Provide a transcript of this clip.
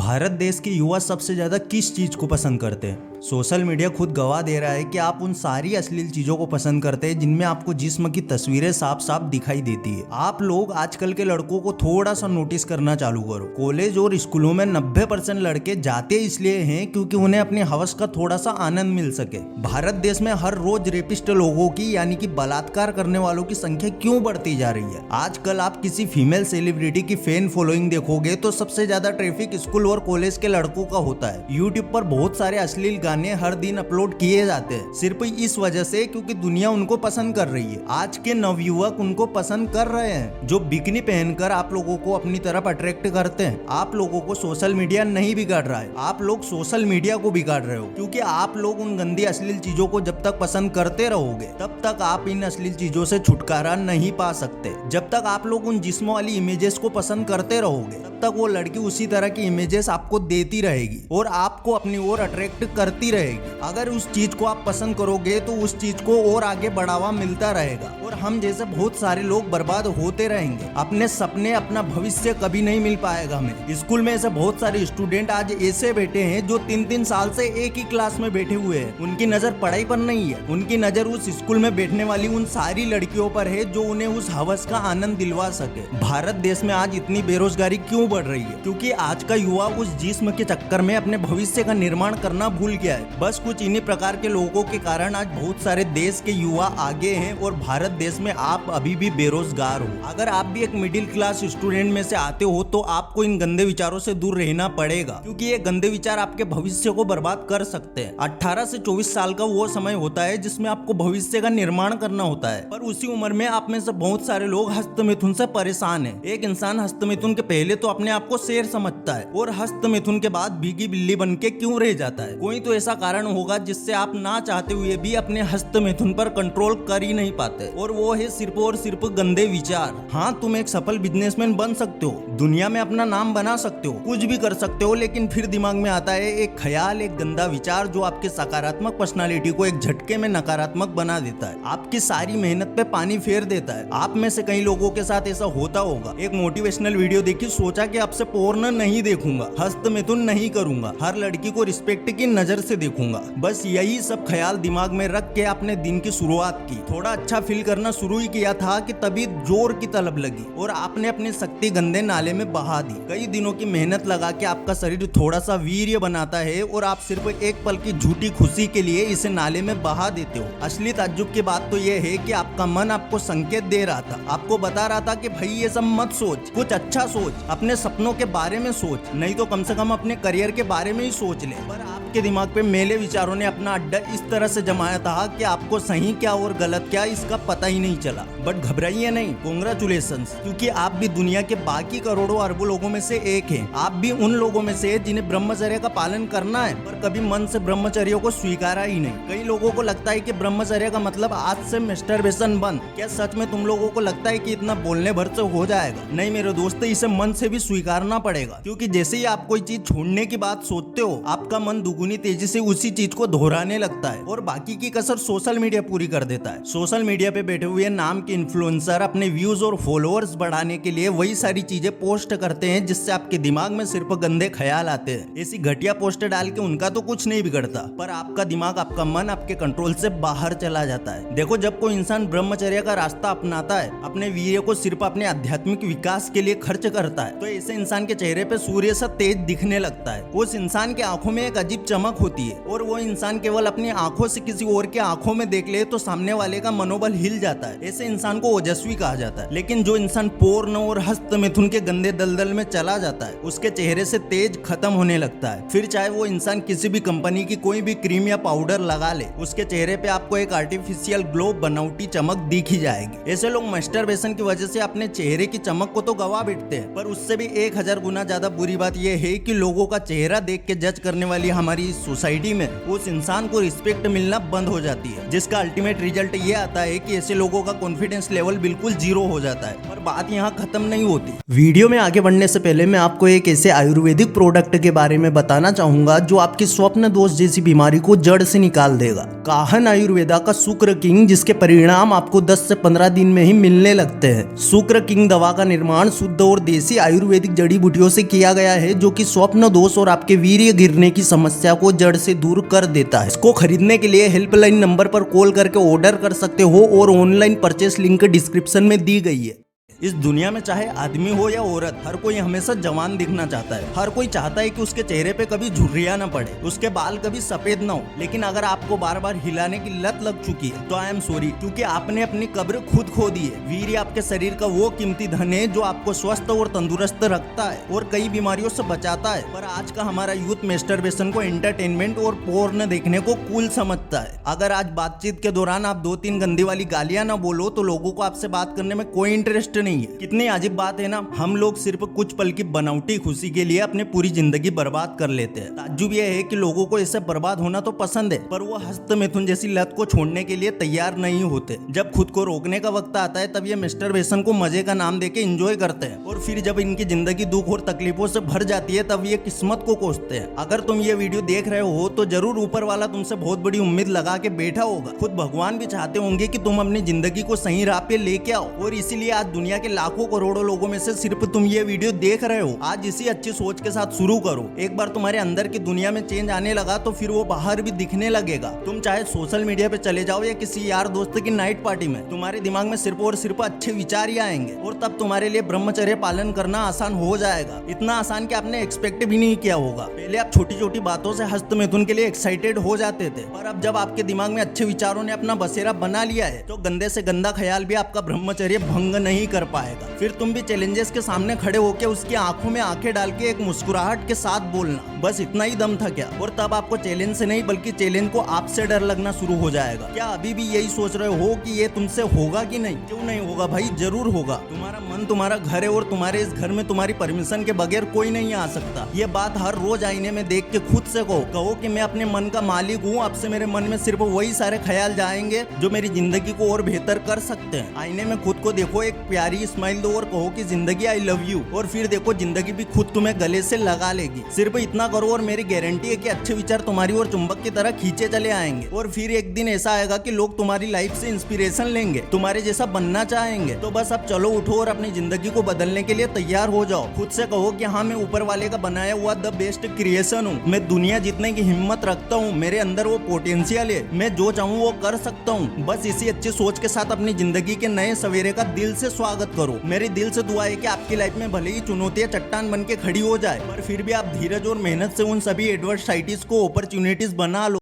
भारत देश के युवा सबसे ज्यादा किस चीज को पसंद करते हैं? सोशल मीडिया खुद गवाह दे रहा है कि आप उन सारी अश्लील चीजों को पसंद करते हैं जिनमें आपको जिस्म की तस्वीरें साफ साफ दिखाई देती है। आप लोग आजकल के लड़कों को थोड़ा सा नोटिस करना चालू करो। कॉलेज और स्कूलों में 90% लड़के जाते इसलिए हैं क्योंकि उन्हें अपनी हवस का थोड़ा सा आनंद मिल सके। भारत देश में हर रोज रेपिस्ट लोगों की यानी कि बलात्कार करने वालों की संख्या क्यों बढ़ती जा रही है? आजकल आप किसी फीमेल सेलिब्रिटी की फैन फॉलोइंग देखोगे तो सबसे ज्यादा ट्रैफिक स्कूल और कॉलेज के लड़कों का होता है। यूट्यूब पर बहुत सारे अश्लील गाने हर दिन अपलोड किए जाते हैं सिर्फ इस वजह से क्योंकि दुनिया उनको पसंद कर रही है। आज के नवयुवक उनको पसंद कर रहे हैं जो बिकनी पहनकर आप लोगों को अपनी तरफ अट्रैक्ट करते हैं। आप लोगों को सोशल मीडिया नहीं बिगाड़ रहा है, आप लोग सोशल मीडिया को बिगाड़ रहे हो क्योंकि आप लोग उन गंदी अश्लील चीजों को जब तक पसंद करते रहोगे तब तक आप इन अश्लील चीजों से छुटकारा नहीं पा सकते। जब तक आप लोग उन जिस्म वाली इमेजेस को पसंद करते रहोगे तब तक वो लड़की उसी तरह की इमेजेस आपको देती रहेगी और आपको अपनी ओर अट्रैक्ट करती रहेगी। अगर उस चीज को आप पसंद करोगे तो उस चीज को और आगे बढ़ावा मिलता रहेगा और हम जैसे बहुत सारे लोग बर्बाद होते रहेंगे। अपने सपने अपना भविष्य कभी नहीं मिल पाएगा हमें। स्कूल में ऐसे बहुत सारे स्टूडेंट आज ऐसे बैठे हैं जो 3-3 साल से एक ही क्लास में बैठे हुए हैं। उनकी नजर पढ़ाई पर नहीं है, उनकी नजर उस स्कूल में बैठने वाली उन सारी लड़कियों पर है जो उन्हें उस हवस का आनंद दिलवा सके। भारत देश में आज इतनी बेरोजगारी क्यों बढ़ रही है? क्योंकि आज का युवा उस जिस्म के चक्कर में अपने भविष्य का निर्माण करना भूल गया है। बस कुछ इन्हीं प्रकार के लोगों के कारण आज बहुत सारे देश के युवा आगे हैं और भारत देश में आप अभी भी बेरोजगार हो। अगर आप भी एक मिडिल क्लास स्टूडेंट में से आते हो तो आपको इन गंदे विचारों से दूर रहना पड़ेगा क्योंकि ये गंदे विचार आपके भविष्य को बर्बाद कर सकते हैं। 18 से 24 साल का वो समय होता है जिसमें आपको भविष्य का निर्माण करना होता है, पर उसी उम्र में आप में से बहुत सारे लोग हस्तमिथुन से परेशान है। एक इंसान हस्तमिथुन के पहले तो अपने आप को शेर समझता है और हस्तमिथुन के बाद भीगी बिल्ली बन के क्यों रह जाता है? कोई तो ऐसा कारण होगा जिससे आप ना चाहते हुए भी अपने हस्तमिथुन पर कंट्रोल कर ही नहीं पाते और वो है सिर्फ और सिर्फ गंदे विचार। हाँ, तुम एक सफल बिजनेसमैन बन सकते हो, दुनिया में अपना नाम बना सकते हो, कुछ भी कर सकते हो, लेकिन फिर दिमाग में आता है एक ख्याल, एक गंदा विचार जो आपके सकारात्मक पर्सनालिटी को एक झटके में नकारात्मक बना देता है, आपकी सारी मेहनत पे पानी फेर देता है। आप में से कई लोगों के साथ ऐसा होता होगा। एक मोटिवेशनल वीडियो देखी, सोचा कि आपसे पोर्न नहीं देखूंगा, हस्तमिथुन नहीं करूंगा, हर लड़की को रिस्पेक्ट की नजर से देखूंगा। बस यही सब ख्याल दिमाग में रख के अपने दिन की शुरुआत की। थोड़ा अच्छा फील करना शुरू ही किया था कि तभी जोर की तलब लगी और आपने अपनी शक्ति गंदे नाले में बहा दी। कई दिनों की मेहनत लगा के आपका शरीर थोड़ा सा वीर्य बनाता है और आप सिर्फ एक पल की झूठी खुशी के लिए इसे नाले में बहा देते हो। असली ताज्जुब की बात तो यह है कि आपका मन आपको संकेत दे रहा था, आपको बता रहा था कि भाई ये सब मत सोच, कुछ अच्छा सोच, अपने सपनों के बारे में सोच, नहीं तो कम से कम अपने करियर के बारे में ही सोच ले। पर आपके दिमाग पे मेले विचारों ने अपना अड्डा इस तरह से जमाया था कि आपको सही क्या और गलत क्या इसका पता ही नहीं चला। बट घबराइए नहीं, कांग्रेचुलेशंस, क्योंकि आप भी दुनिया के बाकी करोड़ों अरबों लोगों में से एक हैं। आप भी उन लोगों में से जिन्हें ब्रह्मचर्य का पालन करना है पर कभी मन से ब्रह्मचर्य को स्वीकारा ही नहीं। कई लोगों को लगता है कि ब्रह्मचर्य का मतलब आज से मैस्टरबेशन बंद। क्या सच में तुम लोगों को लगता है कि इतना बोलने भर से हो जाएगा? नहीं मेरे दोस्त, इसे मन से भी स्वीकारना पड़ेगा क्योंकि जैसे ही आप कोई चीज छोड़ने की बात सोचते हो आपका मन दुगुनी तेजी से उसी चीज को दोहराने लगता है और बाकी की कसर सोशल मीडिया पूरी कर देता है। सोशल मीडिया पे बैठे हुए नाम के इन्फ्लुएंसर अपने व्यूज और फॉलोअर्स बढ़ाने के लिए वही सारी चीजें पोस्ट करते हैं जिससे आपके दिमाग में सिर्फ गंदे ख्याल आते हैं। ऐसी घटिया पोस्ट डाल के उनका तो कुछ नहीं बिगड़ता पर आपका दिमाग, आपका मन आपके कंट्रोल से बाहर चला जाता है। देखो, जब कोई इंसान ब्रह्मचर्य का रास्ता अपनाता है, अपने वीर्य को सिर्फ अपने आध्यात्मिक विकास के लिए खर्च करता है, तो ऐसे इंसान के चेहरे पे सूर्य सा तेज दिखने लगता है। उस इंसान के आंखों में एक अजीब चमक होती है और वो इंसान केवल अपनी आंखों से किसी और के आंखों में देख ले तो सामने वाले का मनोबल हिल जाता है। ऐसे इंसान को ओजस्वी कहा जाता है। लेकिन जो इंसान पोर्न और हस्तमिथुन के गंदे दलदल में चला जाता है उसके चेहरे से तेज खत्म होने लगता है। फिर चाहे वो इंसान किसी भी कंपनी की कोई भी क्रीम या पाउडर लगा ले, उसके चेहरे पे आपको एक आर्टिफिशियल ग्लो, बनावटी चमक दिख ही जाएगी। ऐसे लोग मास्टरबेशन की वजह से अपने चेहरे की चमक को तो गवा बैठते हैं, पर उससे भी 1000 गुना ज्यादा बुरी बात यह है कि लोगों का चेहरा देख के जज करने वाली हमारी सोसाइटी में उस इंसान को रिस्पेक्ट मिलना बंद हो जाती है, जिसका अल्टीमेट रिजल्ट ये आता है कि ऐसे लोगों का कॉन्फिडेंस लेवल बिल्कुल 0 हो जाता है। पर बात यहाँ खत्म नहीं होती। वीडियो में आगे बढ़ने से पहले मैं आपको एक ऐसे आयुर्वेदिक प्रोडक्ट के बारे में बताना चाहूंगा जो आपकी स्वप्न दोष जैसी बीमारी को जड़ से निकाल देगा। काहन आयुर्वेदा का शुक्र किंग, जिसके परिणाम आपको 10 से 15 दिन में ही मिलने लगते हैं। शुक्र किंग दवा का निर्माण शुद्ध और देसी आयुर्वेदिक जड़ी बूटियों से किया गया है, जो कि स्वप्न दोष और आपके वीर्य गिरने की समस्या को जड़ से दूर कर देता है। इसको खरीदने के लिए हेल्पलाइन नंबर पर कॉल करके ऑर्डर कर सकते हो और ऑनलाइन परचेस लिंक डिस्क्रिप्शन में दी गई है। इस दुनिया में चाहे आदमी हो या औरत, हर कोई हमेशा जवान दिखना चाहता है। हर कोई चाहता है कि उसके चेहरे पे कभी झुर्रियां न पड़े, उसके बाल कभी सफेद न हो। लेकिन अगर आपको बार बार हिलाने की लत लग चुकी है तो आई एम सॉरी, क्योंकि आपने अपनी कब्र खुद खो दी है। वीर्य आपके शरीर का वो कीमती धन है जो आपको स्वस्थ और तंदुरुस्त रखता है और कई बीमारियों से बचाता है। पर आज का हमारा यूथ मैस्टरबेशन को एंटरटेनमेंट और पोर्न देखने को कूल समझता है। अगर आज बातचीत के दौरान आप 2-3 गंदी वाली गालियां न बोलो तो लोगों को आपसे बात करने में कोई इंटरेस्ट नहीं है। कितनी अजीब बात है ना, हम लोग सिर्फ कुछ पल की बनावटी खुशी के लिए अपनी पूरी जिंदगी बर्बाद कर लेते हैं। ताज्जुब यह है कि लोगों को इससे बर्बाद होना तो पसंद है, पर वो हस्त मिथुन जैसी लत को छोड़ने के लिए तैयार नहीं होते। जब खुद को रोकने का वक्त आता है तब ये मैस्टरबेशन को मजे का नाम देके एंजॉय करते हैं, और फिर जब इनकी जिंदगी दुख और तकलीफों से भर जाती है तब ये किस्मत को कोसते हैं। अगर तुम ये वीडियो देख रहे हो तो जरूर ऊपर वाला तुमसे बहुत बड़ी उम्मीद लगा के बैठा होगा। खुद भगवान भी चाहते होंगे कि तुम अपनी जिंदगी को सही राह पे लेके आओ, और इसीलिए आज दुनिया के लाखों करोड़ों लोगों में से सिर्फ तुम ये वीडियो देख रहे हो। आज इसी अच्छी सोच के साथ शुरू करो। एक बार तुम्हारे अंदर की दुनिया में चेंज आने लगा तो फिर वो बाहर भी दिखने लगेगा। तुम चाहे सोशल मीडिया पे चले जाओ या किसी यार दोस्त की नाइट पार्टी में, तुम्हारे दिमाग में सिर्फ और सिर्फ अच्छे विचार ही आएंगे, और तब तुम्हारे लिए ब्रह्मचर्य पालन करना आसान हो जाएगा। इतना आसान कि आपने एक्सपेक्ट भी नहीं किया होगा। पहले आप छोटी छोटी बातों से हस्त मिथुन के लिए एक्साइटेड हो जाते थे, पर अब जब आपके दिमाग में अच्छे विचारों ने अपना बसेरा बना लिया है तो गंदे से गंदा ख्याल भी आपका ब्रह्मचर्य भंग नहीं कर पाएगा। फिर तुम भी चैलेंजेस के सामने खड़े होकर उसकी आंखों में आंखें डाल के एक मुस्कुराहट के साथ बोलना, बस इतना ही दम था क्या? और तब आपको चैलेंज से नहीं बल्कि चैलेंज को आपसे डर लगना शुरू हो जाएगा। क्या अभी भी यही सोच रहे हो कि ये तुमसे होगा कि नहीं? क्यों नहीं होगा भाई, जरूर होगा। तुम्हारा मन तुम्हारा घर है और तुम्हारे इस घर में तुम्हारी परमिशन के बगैर कोई नहीं आ सकता। ये बात हर रोज आईने में देख के खुद से कहो कि मैं अपने मन का मालिक हूँ। अब से मेरे मन में सिर्फ वही सारे ख्याल जाएंगे जो मेरी जिंदगी को और बेहतर कर सकते हैं। आईने में खुद को देखो, एक प्यारी स्माइल दो और कहो कि जिंदगी आई लव यू, और फिर देखो जिंदगी भी खुद तुम्हें गले से लगा लेगी। सिर्फ इतना करो और मेरी गारंटी है कि अच्छे विचार तुम्हारी और चुंबक की तरह खींचे चले आएंगे, और फिर एक दिन ऐसा आएगा कि लोग तुम्हारी लाइफ से इंस्पिरेशन लेंगे, तुम्हारे जैसा बनना चाहेंगे। तो बस अब चलो उठो और अपनी जिंदगी को बदलने के लिए तैयार हो जाओ। खुद से कहो कि हाँ, मैं ऊपर वाले का बनाया हुआ द बेस्ट क्रिएशन हूँ। मैं दुनिया जीतने की हिम्मत रखता हूँ। मेरे अंदर वो पोटेंशियल है, मैं जो चाहूँ वो कर सकता हूँ। बस इसी अच्छी सोच के साथ अपनी जिंदगी के नए सवेरे का दिल से स्वागत करो। मेरी दिल से दुआ है कि आपकी लाइफ में भले ही चुनौतियां चट्टान बन के खड़ी हो जाए, पर फिर भी आप धीरज और मेहनत से उन सभी एडवर्साइटीज को अपॉर्चुनिटीज बना लो।